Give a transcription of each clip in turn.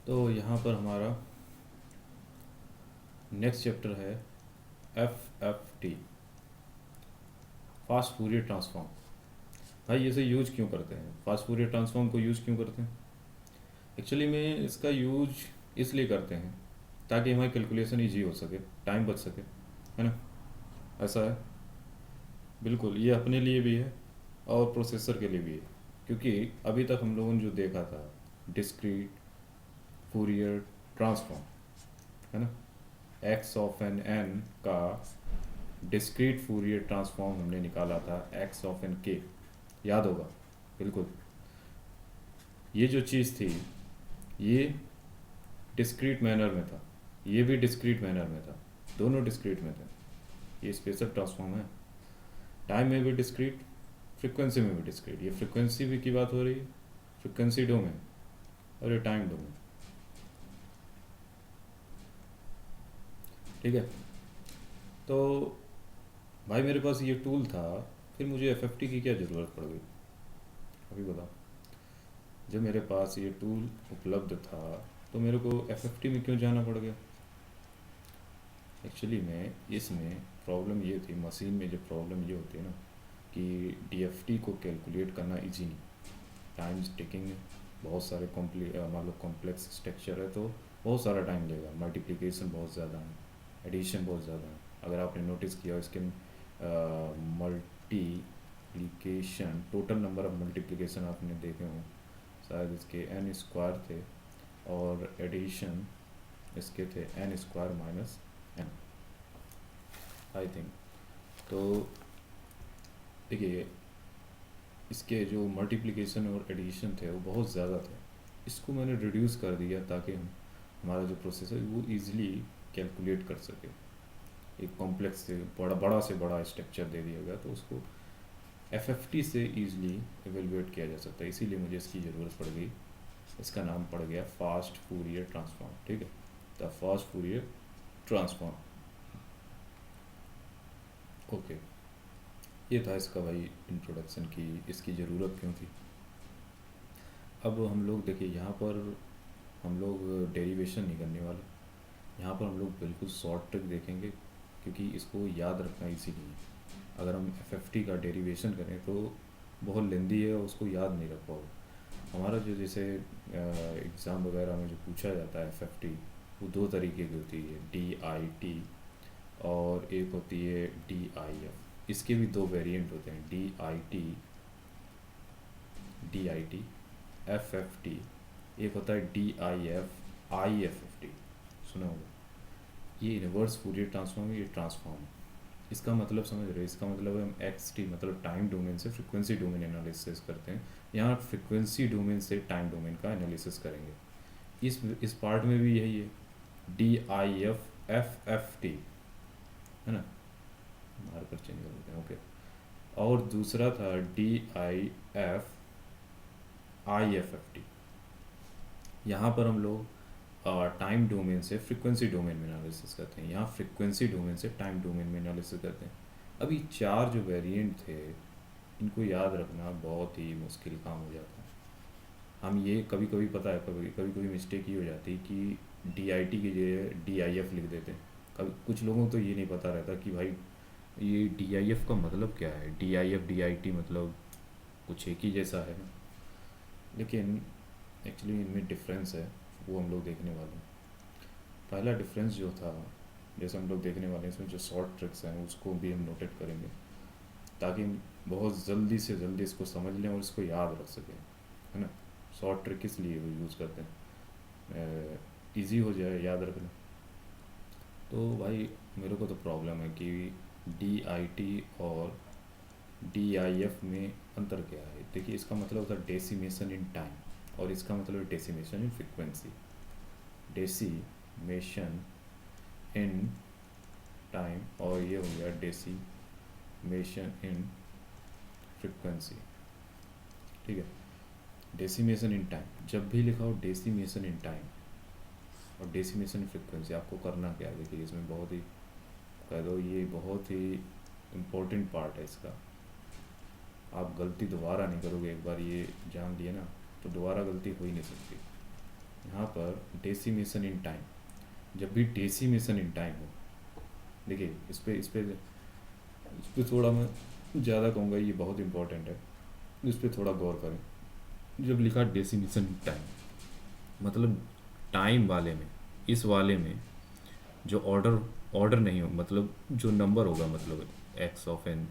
तो यहाँ पर हमारा नेक्स्ट चैप्टर है F F T, fast Fourier transform. भाई इसे यूज क्यों करते हैं, फास्ट फूरियर ट्रांसफॉर्म को यूज क्यों करते हैं? एक्चुअली में इसका यूज इसलिए करते हैं ताकि हमारी कैलकुलेशन ईजी हो सके, टाइम बच सके, है ना। ऐसा है, बिल्कुल। ये अपने लिए भी है और प्रोसेसर के लिए भी है, क्योंकि अभी तक हम लोगों ने जो देखा था डिस्क्रीट फूरियर ट्रांसफॉर्म, है ना, एक्स ऑफ एन एन का डिस्क्रीट फूरियर ट्रांसफॉर्म हमने निकाला था एक्स ऑफ एन के, याद होगा, बिल्कुल। ये जो चीज़ थी ये डिस्क्रीट मैनर में था, ये भी डिस्क्रीट मैनर में था, दोनों डिस्क्रीट में थे। ये स्पेशल ट्रांसफॉर्म है, टाइम में भी डिस्क्रीट, फ्रीक्वेंसी में भी डिस्क्रीट। ये फ्रीक्वेंसी भी की बात हो रही है, फ्रीक्वेंसी डोमेन, और ये टाइम डोमेन, ठीक है। तो भाई मेरे पास ये टूल था, फिर मुझे एफएफटी की क्या ज़रूरत पड़ गई, अभी बताओ। जब मेरे पास ये टूल उपलब्ध था तो मेरे को एफएफटी में क्यों जाना पड़ गया? एक्चुअली में इसमें प्रॉब्लम ये थी, मशीन में जो प्रॉब्लम ये होती है ना कि डीएफटी को कैलकुलेट करना इजी नहीं, टाइम टेकिंग है, बहुत सारे मान लो कॉम्प्लेक्स स्ट्रक्चर है तो बहुत सारा टाइम लेगा, मल्टीप्लिकेशन बहुत ज़्यादा है, एडिशन बहुत ज़्यादा है। अगर आपने नोटिस किया इसके multiplication, total number of multiplication आपने देखे हों, शायद इसके एन स्क्वायर थे, और एडिशन इसके थे n square minus n, I think. तो देखिए इसके जो मल्टीप्लिकेशन और एडिशन थे वो बहुत ज़्यादा थे, इसको मैंने रिड्यूस कर दिया ताकि हमारा जो प्रोसेस है वो ईज़िली कैलकुलेट कर सके। एक कॉम्प्लेक्स से बड़ा बड़ा से बड़ा स्ट्रक्चर दे दिया गया तो उसको एफएफटी से ईज़िली एवेलुएट किया जा सकता है, इसीलिए मुझे इसकी ज़रूरत पड़ गई। इसका नाम पड़ गया फास्ट फूरियर ट्रांसफॉर्म, ठीक है, the fast Fourier transform. Okay, ये था इसका भाई इंट्रोडक्शन की इसकी ज़रूरत क्यों थी। अब हम लोग देखिए यहाँ पर हम लोग डेरिवेशन नहीं करने वाले, यहाँ पर हम लोग बिल्कुल शॉर्ट ट्रिक देखेंगे, क्योंकि इसको याद रखना इजी नहीं है। अगर हम एफएफटी का डेरिवेशन करें तो बहुत लेंदी है और उसको याद नहीं रख पाओगे। हमारा जो जैसे एग्ज़ाम वगैरह में जो पूछा जाता है एफएफटी, वो दो तरीके की होती है, डी आई टी और एक होती है डी आई एफ। इसके भी दो वेरिएंट होते हैं, D I T F F T, एक होता है D I F F T, सुना होगा। ये इन्वर्स फूरियर ट्रांसफॉर्म है, ये ट्रांसफॉर्म है। इसका मतलब समझ रहे हो, इसका मतलब है हम एक्स टी मतलब टाइम डोमेन से फ्रीक्वेंसी डोमेन एनालिसिस करते हैं, यहाँ फ्रीक्वेंसी डोमेन से टाइम डोमेन का एनालिसिस करेंगे। इस पार्ट में भी यही है, D I F F T, है ना, मार्कर चेंज कर देते हैं, ओके। और दूसरा था D I F F T, यहाँ पर हम लोग टाइम डोमेन से फ्रीक्वेंसी डोमेन में एनालिसिस करते हैं, यहाँ फ्रीक्वेंसी डोमेन से टाइम डोमेन में एनालिसिस करते हैं। अभी चार जो वेरिएंट थे इनको याद रखना बहुत ही मुश्किल काम हो जाता है। हम ये कभी कभी पता है, कभी कभी कभी मिस्टेक ये हो जाती है कि डी आई टी की जगह डी आई एफ लिख देते हैं। कभी कुछ लोगों को तो ये नहीं पता रहता कि भाई ये डी आई एफ का मतलब क्या है, D I F D I T मतलब कुछ एक ही जैसा है ना, लेकिन एक्चुअली इनमें डिफरेंस है, वो हम लोग देखने वाले हैं। पहला डिफरेंस जो था, जैसे हम लोग देखने वाले हैं, इसमें जो शॉर्ट ट्रिक्स हैं उसको भी हम नोटेट करेंगे ताकि हम बहुत जल्दी से जल्दी इसको समझ लें और इसको याद रख सकें, है ना। शॉर्ट ट्रिक किस लिए यूज़ करते हैं, इजी हो जाए याद रखना। तो भाई मेरे को तो प्रॉब्लम है कि डी आई टी और डी आई एफ में अंतर क्या है। देखिए इसका मतलब होता है डेसिमेशन इन टाइम और इसका मतलब है decimation in frequency. Decimation in time और ये हो गया डेसिमेशन इन फ्रिक्वेंसी, ठीक है। डेसिमेशन इन टाइम, जब भी लिखा हो डेसिमेशन इन टाइम और डेसिमेशन इन फ्रिक्वेंसी, आपको करना क्या है, देखिए इसमें बहुत ही कह दो ये बहुत ही इम्पोर्टेंट पार्ट है इसका। आप गलती दोबारा नहीं करोगे, एक बार ये जान लिए ना तो दोबारा गलती हो ही नहीं सकती। यहाँ पर डेसिमेशन इन टाइम, जब भी डेसिमेशन इन टाइम हो, देखिए इस पे थोड़ा मैं ज़्यादा कहूँगा, ये बहुत इंपॉर्टेंट है, इस पर थोड़ा गौर करें। जब लिखा डेसिमेशन इन टाइम, मतलब टाइम वाले में, इस वाले में जो ऑर्डर ऑर्डर नहीं हो, मतलब जो नंबर होगा, मतलब x of n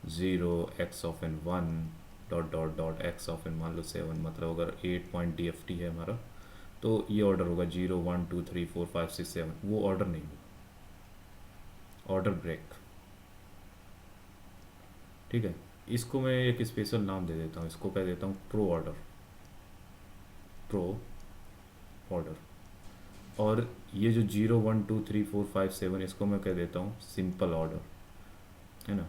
zero, x of n one, dot dot dot x of n मान लो 7, मतलब अगर 8 पॉइंट DFT है हमारा, तो ये ऑर्डर होगा 0 1 2 3 4 5 6 7, वो ऑर्डर नहीं होगा, ऑर्डर ब्रेक। ठीक है, इसको मैं एक स्पेशल नाम दे देता हूँ, इसको कह देता हूँ प्रो ऑर्डर, प्रो ऑर्डर। और ये जो 0 1 2 3 4 5 7, इसको मैं कह देता हूँ सिंपल ऑर्डर, है ना।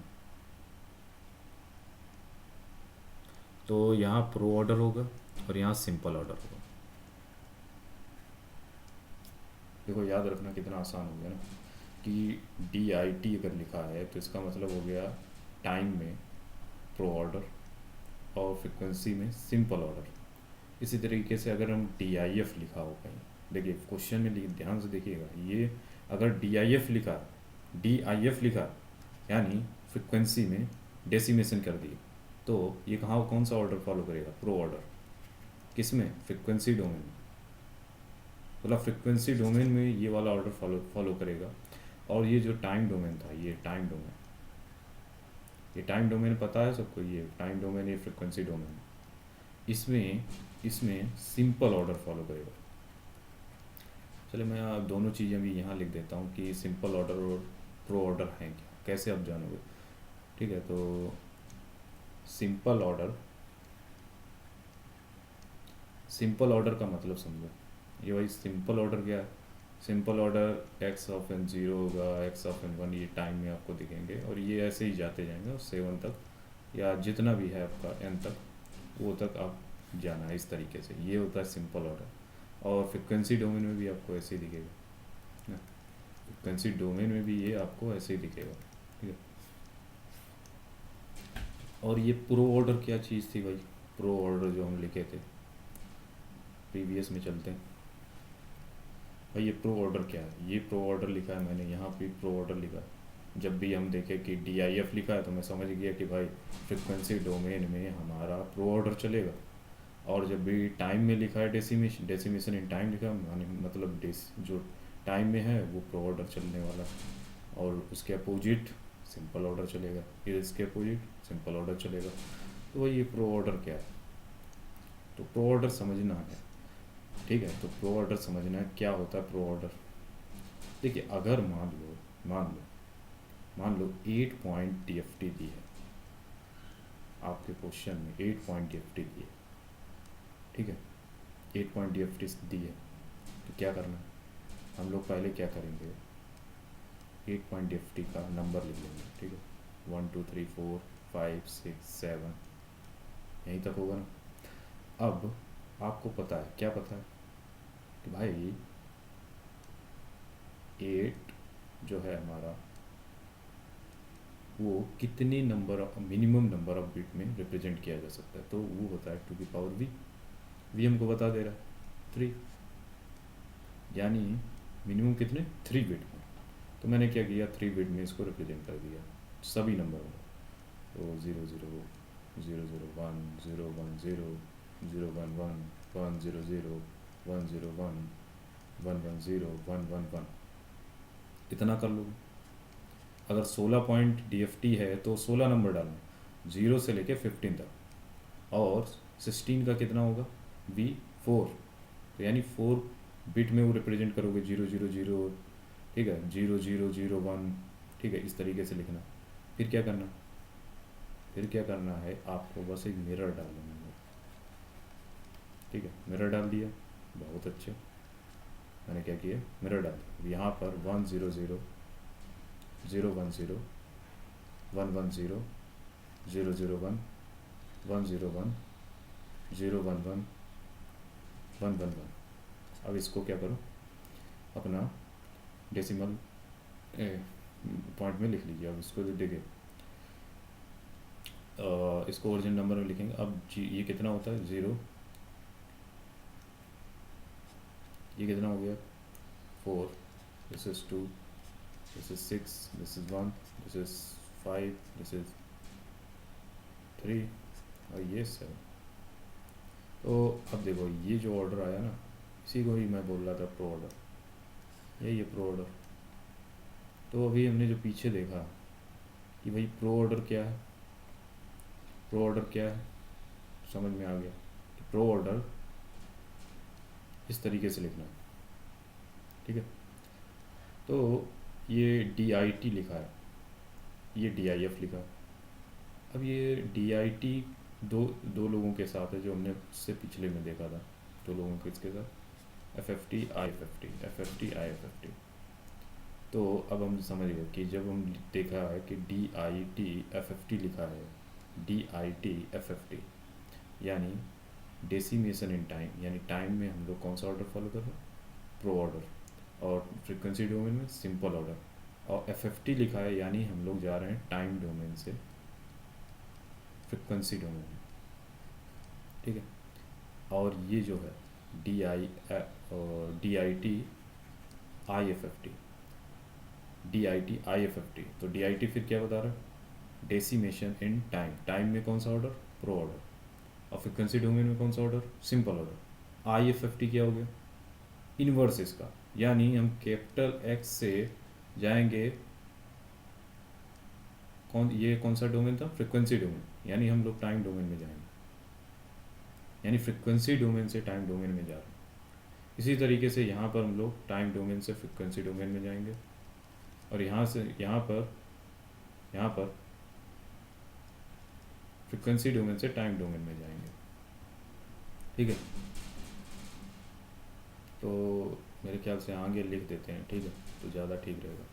तो यहाँ प्रो ऑर्डर होगा और यहाँ सिंपल ऑर्डर होगा। देखो याद रखना कितना आसान हो गया ना, कि DIT अगर लिखा है तो इसका मतलब हो गया टाइम में प्रो ऑर्डर और फ्रिक्वेंसी में सिंपल ऑर्डर। इसी तरीके से अगर हम DIF लिखा हो कहीं, देखिए क्वेश्चन में ध्यान से देखिएगा, ये अगर DIF लिखा यानी फ्रिक्वेंसी में डेसिमेशन कर दिए, तो ये कहाँ कौन सा ऑर्डर फॉलो करेगा, प्रो ऑर्डर। किस में, फ्रिक्वेंसी डोमेन में, मतलब फ्रिक्वेंसी डोमेन में ये वाला ऑर्डर फॉलो करेगा। और ये जो टाइम डोमेन था, ये टाइम डोमेन पता है सबको, ये टाइम डोमेन, ये फ्रिक्वेंसी डोमेन, इसमें इसमें सिंपल ऑर्डर फॉलो करेगा। चलिए मैं आप दोनों चीज़ें भी यहाँ लिख देता हूँ कि सिंपल ऑर्डर और प्रो ऑर्डर हैं क्या, कैसे आप जानोगे। ठीक है, तो सिंपल ऑर्डर का मतलब समझो। ये भाई सिंपल ऑर्डर क्या है, simple order x of n zero होगा, एक्स ऑफ एन वन, ये टाइम में आपको दिखेंगे और ये ऐसे ही जाते जाएंगे और 7 तक या जितना भी है आपका n तक, वो तक आप जाना है इस तरीके से, ये होता है सिंपल ऑर्डर। और फ्रिक्वेंसी डोमेन में भी आपको ऐसे ही दिखेगा ना, फ्रिक्वेंसी डोमेन में भी ये आपको ऐसे ही दिखेगा। ठीक है, और ये प्रो ऑर्डर क्या चीज़ थी भाई, प्रो ऑर्डर जो हम लिखे थे प्रीवियस में, चलते हैं भाई। ये प्रो ऑर्डर क्या है, ये प्रो ऑर्डर लिखा है मैंने, यहाँ पे प्रो ऑर्डर लिखा है। जब भी हम देखें कि DIF लिखा है तो मैं समझ गया कि भाई फ्रिक्वेंसी डोमेन में हमारा प्रो ऑर्डर चलेगा। और जब भी टाइम में लिखा है डेसिमेशन इन टाइम लिखा है, मतलब जो टाइम में है वो प्रो ऑर्डर चलने वाला, और उसके अपोजिट सिंपल ऑर्डर चलेगा, फिर इसके अपोजिट सिंपल ऑर्डर चलेगा। तो भाई ये प्रो ऑर्डर क्या है, तो प्रो ऑर्डर समझना है। ठीक है, तो प्रो ऑर्डर समझना है, क्या होता है प्रो ऑर्डर। देखिए अगर मान लो 8 पॉइंट DFT दी है आपके क्वेश्चन में, 8 पॉइंट DFT दी है, ठीक है, 8 पॉइंट DFT दी है, तो क्या करना है, हम लोग पहले क्या करेंगे, 8 पॉइंट DFT का नंबर लिख लेंगे। ठीक है, 1 2 3 4 5 6 7, यहीं तक होगा ना। अब आपको पता है, क्या पता है कि भाई 8 जो है हमारा, वो कितने मिनिमम नंबर ऑफ बिट में रिप्रेजेंट किया जा सकता है, तो वो होता है टू दी पावर वी हमको बता दे रहा है 3, यानी मिनिमम कितने, 3 बिट में। तो मैंने क्या किया, 3 बिट में इसको रिप्रेजेंट कर दिया सभी नंबरों में। तो 0 0 0 0 1 0 1 0 0 1 1 1 0 0 1 0 1 1 1 0 1 1 1, इतना कर लो। अगर 16 पॉइंट DFT है तो 16 नंबर डालना, 0 से लेके 15 तक। और 16 का कितना होगा, V4, तो यानी 4 बिट में वो रिप्रेजेंट करोगे, 0 0 0, ठीक है, 0 0 0 1, ठीक है, इस तरीके से लिखना। फिर क्या करना है आपको, बस एक मिरर डाल देना है। ठीक है, मिरर डाल दिया, बहुत अच्छे। मैंने क्या किया, मिरर डाल दिया। यहाँ पर 1 0 0 0 1 0 1 1 0 0 0 1 1 0 1 0 1 1 1 1 1। अब इसको क्या करो, अपना डेसिमल पॉइंट में लिख लीजिए। अब इसको देखिए, इसको ओरिजिनल नंबर में लिखेंगे। अब जी ये कितना होता है, 0 ये कितना हो गया 4, this is 2, this is 6, this is 1, this is 5, this is 3 और ये 7। तो अब देखो ये जो ऑर्डर आया ना, इसी को ही मैं बोल रहा था प्रो ऑर्डर, यही है प्रो ऑर्डर। तो अभी हमने जो पीछे देखा कि भाई प्रो ऑर्डर क्या है, प्रो ऑर्डर क्या है समझ में आ गया कि प्रो ऑर्डर इस तरीके से लिखना है, ठीक है। तो ये DIT लिखा है, ये DIF लिखा है। अब ये DIT दो दो लोगों के साथ है जो हमने उससे पिछले में देखा था, दो लोगों के इसके साथ FFT IFFT, FFT IFFT। तो अब हम समझ गए कि जब हम देखा है कि DIT FFT लिखा है, DIT FFT यानी डेसिमेशन इन टाइम, यानी टाइम में हम लोग कौन सा ऑर्डर फॉलो कर रहे हैं, प्रो ऑर्डर, और फ्रीक्वेंसी डोमेन में सिंपल ऑर्डर। और FFT लिखा है यानी हम लोग जा रहे हैं टाइम डोमेन से फ्रीक्वेंसी डोमेन में, ठीक है। और ये जो है DIT IFFT, DIT IFFT, तो DIT फिर क्या बता रहा है, डेसिमेशन इन टाइम, टाइम में कौन सा ऑर्डर, प्रो ऑर्डर, और फ्रिक्वेंसी डोमेन में कौन सा ऑर्डर, सिंपल ऑर्डर। IFFT क्या हो गया, इन्वर्स इसका, यानी हम कैपिटल X से जाएंगे, ये कौन सा डोमेन था, फ्रिक्वेंसी डोमेन, यानी हम लोग टाइम डोमेन में जाएंगे, यानी फ्रिक्वेंसी डोमेन से टाइम डोमेन में जा रहे हैं। इसी तरीके से यहाँ पर हम लोग टाइम डोमेन से फ्रिक्वेंसी डोमेन में जाएंगे, और यहाँ से यहाँ पर फ्रिक्वेंसी डोमेन से टाइम डोमेन में जाएंगे, ठीक है। तो मेरे ख्याल से आगे लिख देते हैं, ठीक है, तो ज़्यादा ठीक रहेगा।